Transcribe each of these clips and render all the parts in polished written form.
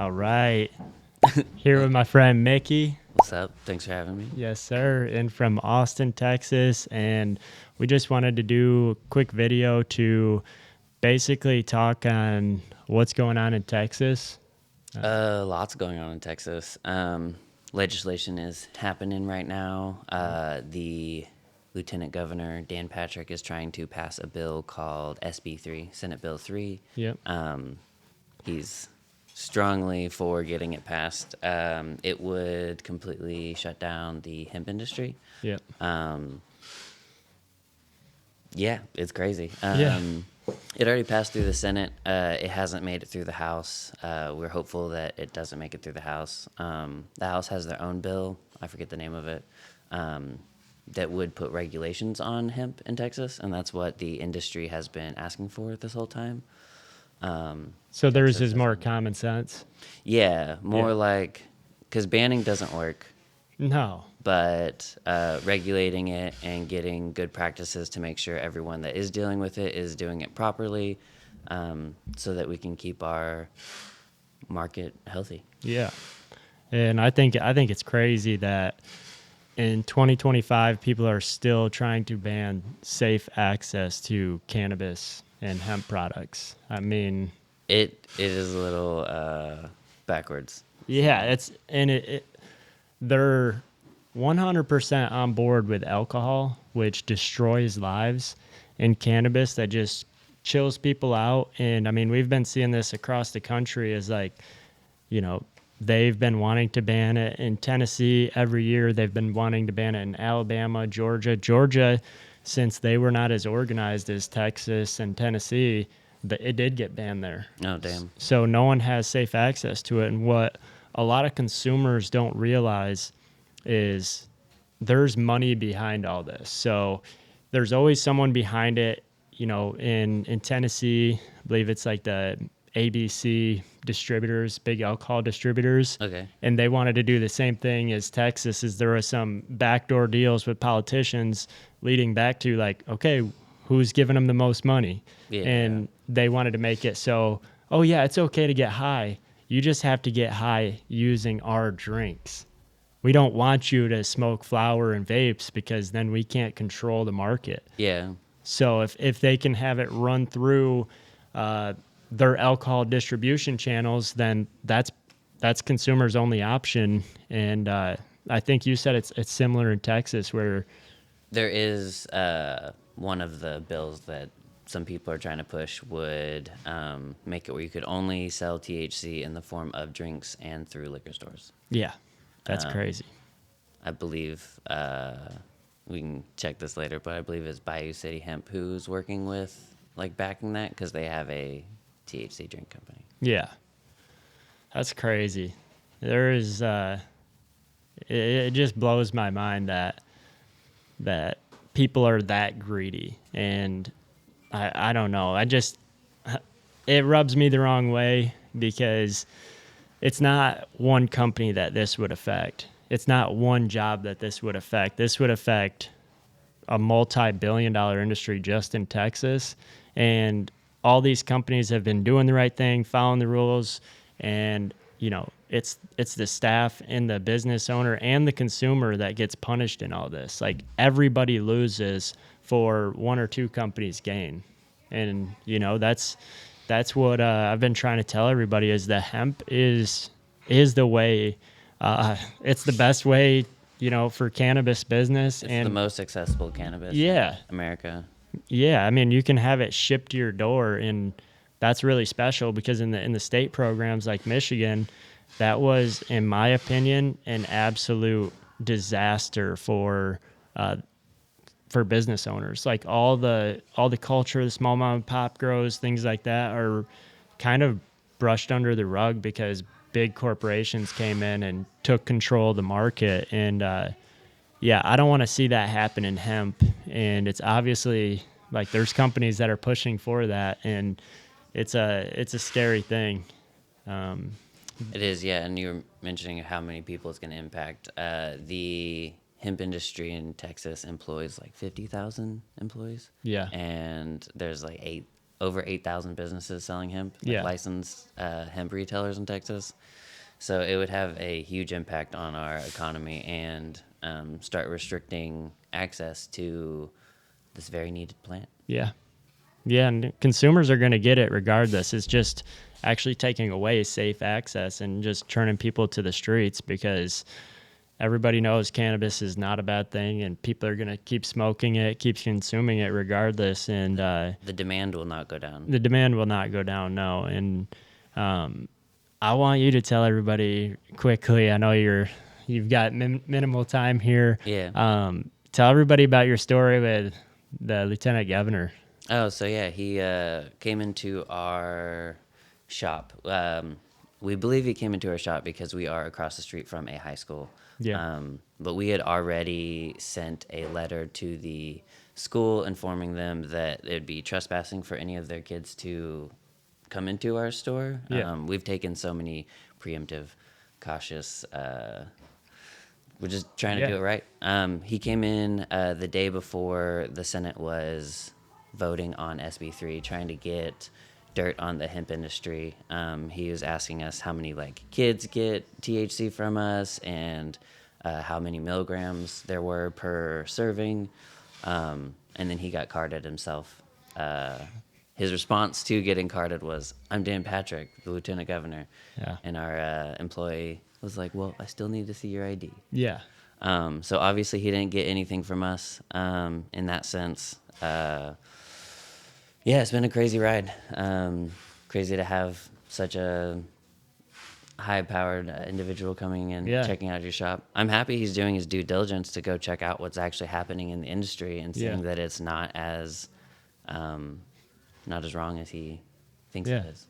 All right. Here with my friend Mickey. What's up? Thanks for having me. Yes, sir. And from Austin, Texas. And we just wanted to do a quick video to basically talk on what's going on in Texas. Lots going on in Texas. Legislation is happening right now. The Lieutenant Governor, Dan Patrick, is trying to pass a bill called SB 3, Senate Bill 3. Yep. He's strongly for getting it passed. It would completely shut down the hemp industry. Yep. Yeah, it's crazy. Yeah. It already passed through the Senate. It hasn't made it through the House. We're hopeful that it doesn't make it through the House. The House has their own bill. I forget the name of it. That would put regulations on hemp in Texas, and that's what the industry has been asking for this whole time. So theirs is more common sense. Yeah, more Yeah. like, because banning doesn't work, No. but regulating it and getting good practices to make sure everyone that is dealing with it is doing it properly, so that we can keep our market healthy. Yeah. And I think it's crazy that in 2025 people are still trying to ban safe access to cannabis and hemp products. I mean, It is a little backwards. yeah, they're 100% on board with alcohol, which destroys lives, and cannabis that just chills people out. And I mean, we've been seeing this across the country as like, they've been wanting to ban it in Tennessee every year. They've been wanting to ban it in Alabama, Georgia, since they were not as organized as Texas and Tennessee, it did get banned there. Oh, damn. So no one has safe access to it. And what a lot of consumers don't realize is there's money behind all this. So there's always someone behind it. In Tennessee, I believe it's like the ABC distributors, big alcohol distributors. Okay. And they wanted to do the same thing as Texas, is there were some backdoor deals with politicians leading back to like, okay, who's giving them the most money? Yeah. And they wanted to make it so, oh yeah, it's okay to get high. You just have to get high using our drinks. We don't want you to smoke flower and vapes because then we can't control the market. Yeah. So if they can have it run through their alcohol distribution channels, then that's consumers' only option. And I think you said it's similar in Texas, where There is one of the bills that some people are trying to push would make it where you could only sell THC in the form of drinks and through liquor stores. yeah, that's crazy. I believe we can check this later, but I believe it's Bayou City Hemp who's working with like backing that because they have a THC drink company. Yeah, that's crazy. There is it just blows my mind that people are that greedy, and I don't know. It rubs me the wrong way because it's not one company that this would affect. It's not one job that this would affect. This would affect a multi-billion-dollar industry just in Texas, and all these companies have been doing the right thing, following the rules, and it's the staff and the business owner and the consumer that gets punished in all this. Like, everybody loses for one or two companies gain. And that's what I've been trying to tell everybody, is that hemp is the way. It's the best way, for cannabis business. It's and the most accessible cannabis Yeah. in America. Yeah, I mean, you can have it shipped to your door, and that's really special because in the state programs like Michigan, that was, in my opinion, an absolute disaster for business owners. Like, all the culture, the small mom and pop grows, things like that are kind of brushed under the rug because big corporations came in and took control of the market. And I don't want to see that happen in hemp. And it's obviously like there's companies that are pushing for that, and it's a scary thing. It is, yeah. And you were mentioning how many people it's going to impact. The hemp industry in Texas employs like 50,000 employees. Yeah. And there's like over 8,000 businesses selling hemp, Yeah. licensed hemp retailers in Texas. So it would have a huge impact on our economy and start restricting access to this very needed plant. Yeah. Yeah, and consumers are going to get it regardless. It's just actually taking away safe access and just turning people to the streets, because everybody knows cannabis is not a bad thing, and people are going to keep smoking it, keep consuming it regardless. And The demand will not go down. the demand will not go down, no. And I want you to tell everybody quickly. I know you've got minimal time here. Yeah. Tell everybody about your story with the lieutenant governor. Oh, so yeah, he came into our shop. We believe he came into our shop because we are across the street from a high school. Yeah. But we had already sent a letter to the school informing them that it'd be trespassing for any of their kids to come into our store. Yeah. We've taken so many preemptive, cautious. We're just trying to do it right. He came in the day before the Senate was voting on SB3, trying to get dirt on the hemp industry. He was asking us how many kids get THC from us and how many milligrams there were per serving. And then he got carded himself. His response to getting carded was, "I'm Dan Patrick, the lieutenant governor." Yeah. And our employee was like, "Well, I still need to see your ID." Yeah. So obviously he didn't get anything from us in that sense. Yeah, it's been a crazy ride. Crazy to have such a high-powered individual coming and checking out your shop. I'm happy he's doing his due diligence to go check out what's actually happening in the industry and seeing that it's not as wrong as he thinks it is.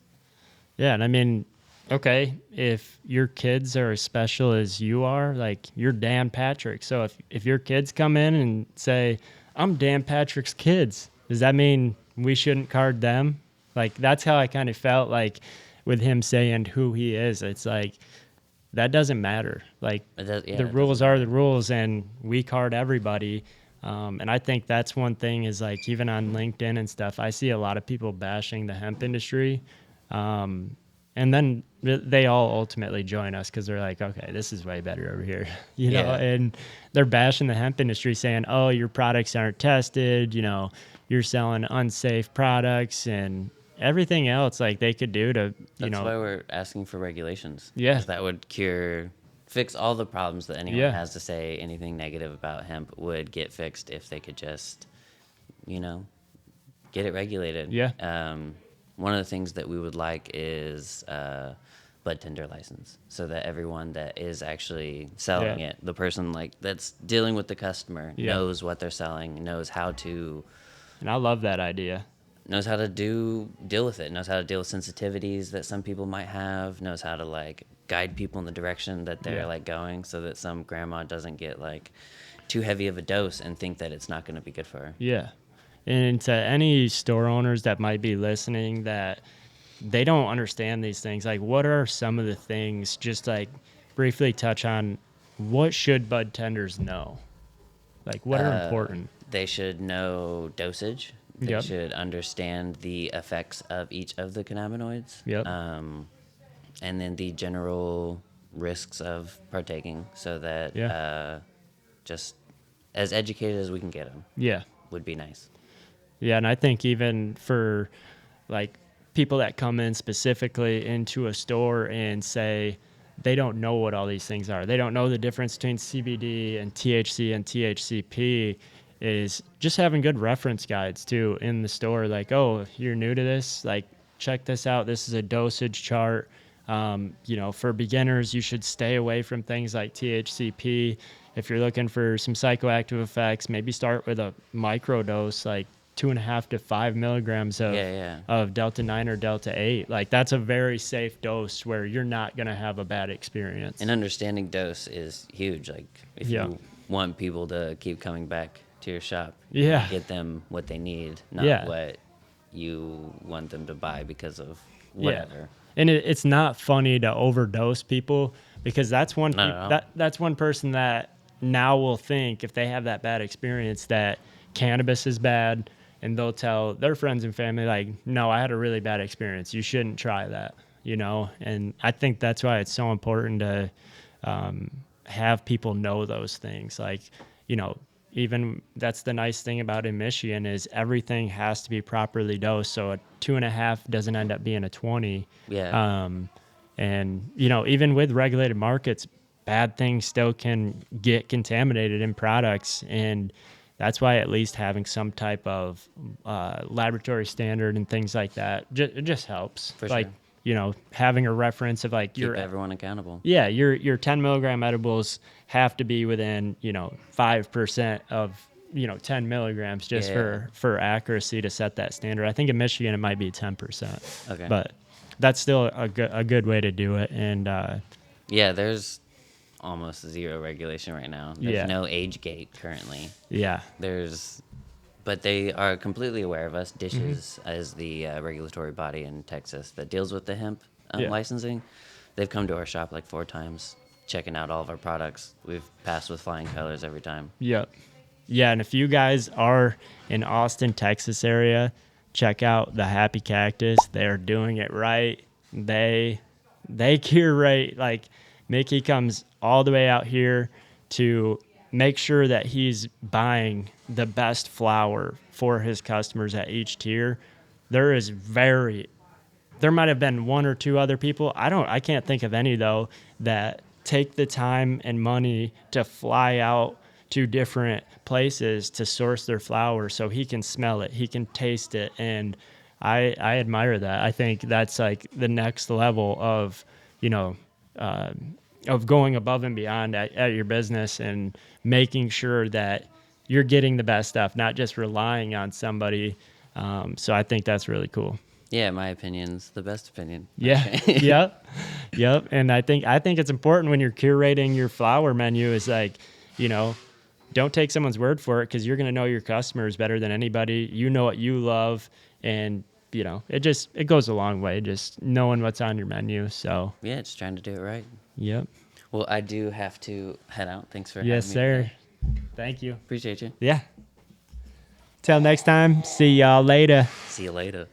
Yeah, and I mean, okay, if your kids are as special as you are, like you're Dan Patrick. So if your kids come in and say, "I'm Dan Patrick's kids," does that mean we shouldn't card them? Like, that's how I kind of felt like with him saying who he is. It's like, that doesn't matter. Like, the rules are the rules, and we card everybody. And I think that's one thing is, like, even on LinkedIn and stuff, I see a lot of people bashing the hemp industry. And then they all ultimately join us because they're like, okay, this is way better over here, you know, and they're bashing the hemp industry saying, oh, your products aren't tested, you know, you're selling unsafe products and everything else like they could do to, That's why we're asking for regulations. Yeah. 'Cause that would fix all the problems that anyone has to say anything negative about hemp would get fixed if they could just, you know, get it regulated. Yeah. One of the things that we would like is bud tender license, so that everyone that is actually selling it, the person that's dealing with the customer, knows what they're selling, knows how to. And I love that idea. Knows how to deal with it, knows how to deal with sensitivities that some people might have, knows how to guide people in the direction that they're going, so that some grandma doesn't get too heavy of a dose and think that it's not going to be good for her. Yeah. And to any store owners that might be listening that they don't understand these things, like what are some of the things, just briefly touch on what should bud tenders know? Like what are important? They should know dosage. They should understand the effects of each of the cannabinoids. And then the general risks of partaking, so that just as educated as we can get them would be nice. Yeah, and I think even for people that come in specifically into a store and say they don't know what all these things are, they don't know the difference between CBD and THC and THCP, is just having good reference guides too in the store. Like, oh, you're new to this, check this out. This is a dosage chart. For beginners, you should stay away from things like THCP. If you're looking for some psychoactive effects, maybe start with a micro dose, 2.5 to 5 milligrams of Delta 9 or Delta 8. That's a very safe dose where you're not going to have a bad experience. And understanding dose is huge. If you want people to keep coming back to your shop, get them what they need, not what you want them to buy because of whatever. And it's not funny to overdose people, because that's one person that now will think, if they have that bad experience, that cannabis is bad and they'll tell their friends and family, like, no, I had a really bad experience. You shouldn't try that, you know? And I think that's why it's so important to have people know those things. Like, you know, even that's the nice thing about in Michigan is everything has to be properly dosed. So a 2.5 doesn't end up being a 20. Yeah. And, you know, even with regulated markets, bad things still can get contaminated in products. And that's why at least having some type of laboratory standard and things like that, it just helps. For like, sure. you know, having a reference of like Keep everyone accountable. yeah, your 10 milligram edibles have to be within, you know, 5% of, you know, 10 milligrams just Yeah. for accuracy to set that standard. I think in Michigan it might be 10%, Okay. but that's still a good way to do it. And Yeah, there's almost zero regulation right now. There's Yeah. no age gate currently. yeah, But they are completely aware of us. Mm-hmm. Dishes is the regulatory body in Texas that deals with the hemp Yeah. licensing. They've come to our shop like 4 times, checking out all of our products. We've passed with flying colors every time. yep. Yeah, and if you guys are in Austin, Texas area, check out the Happy Cactus. They're doing it right. They curate, like Mickey comes all the way out here to make sure that he's buying the best flower for his customers at each tier. There might have been 1 or 2 other people. I can't think of any though that take the time and money to fly out to different places to source their flowers so he can smell it, he can taste it, and I admire that. I think that's like the next level of, you know, of going above and beyond at your business and making sure that you're getting the best stuff, not just relying on somebody. So I think that's really cool. Yeah, my opinion's the best opinion. Yeah. Yep. And I think it's important when you're curating your flower menu is like, you know, don't take someone's word for it because you're going to know your customers better than anybody. You know what you love, and you know it goes a long way just knowing what's on your menu. So Yeah, just trying to do it right. yep. Well, I do have to head out. Thanks for Yes, having me sir. today. Thank you. Appreciate you. Yeah. Till next time. See y'all later. See you later.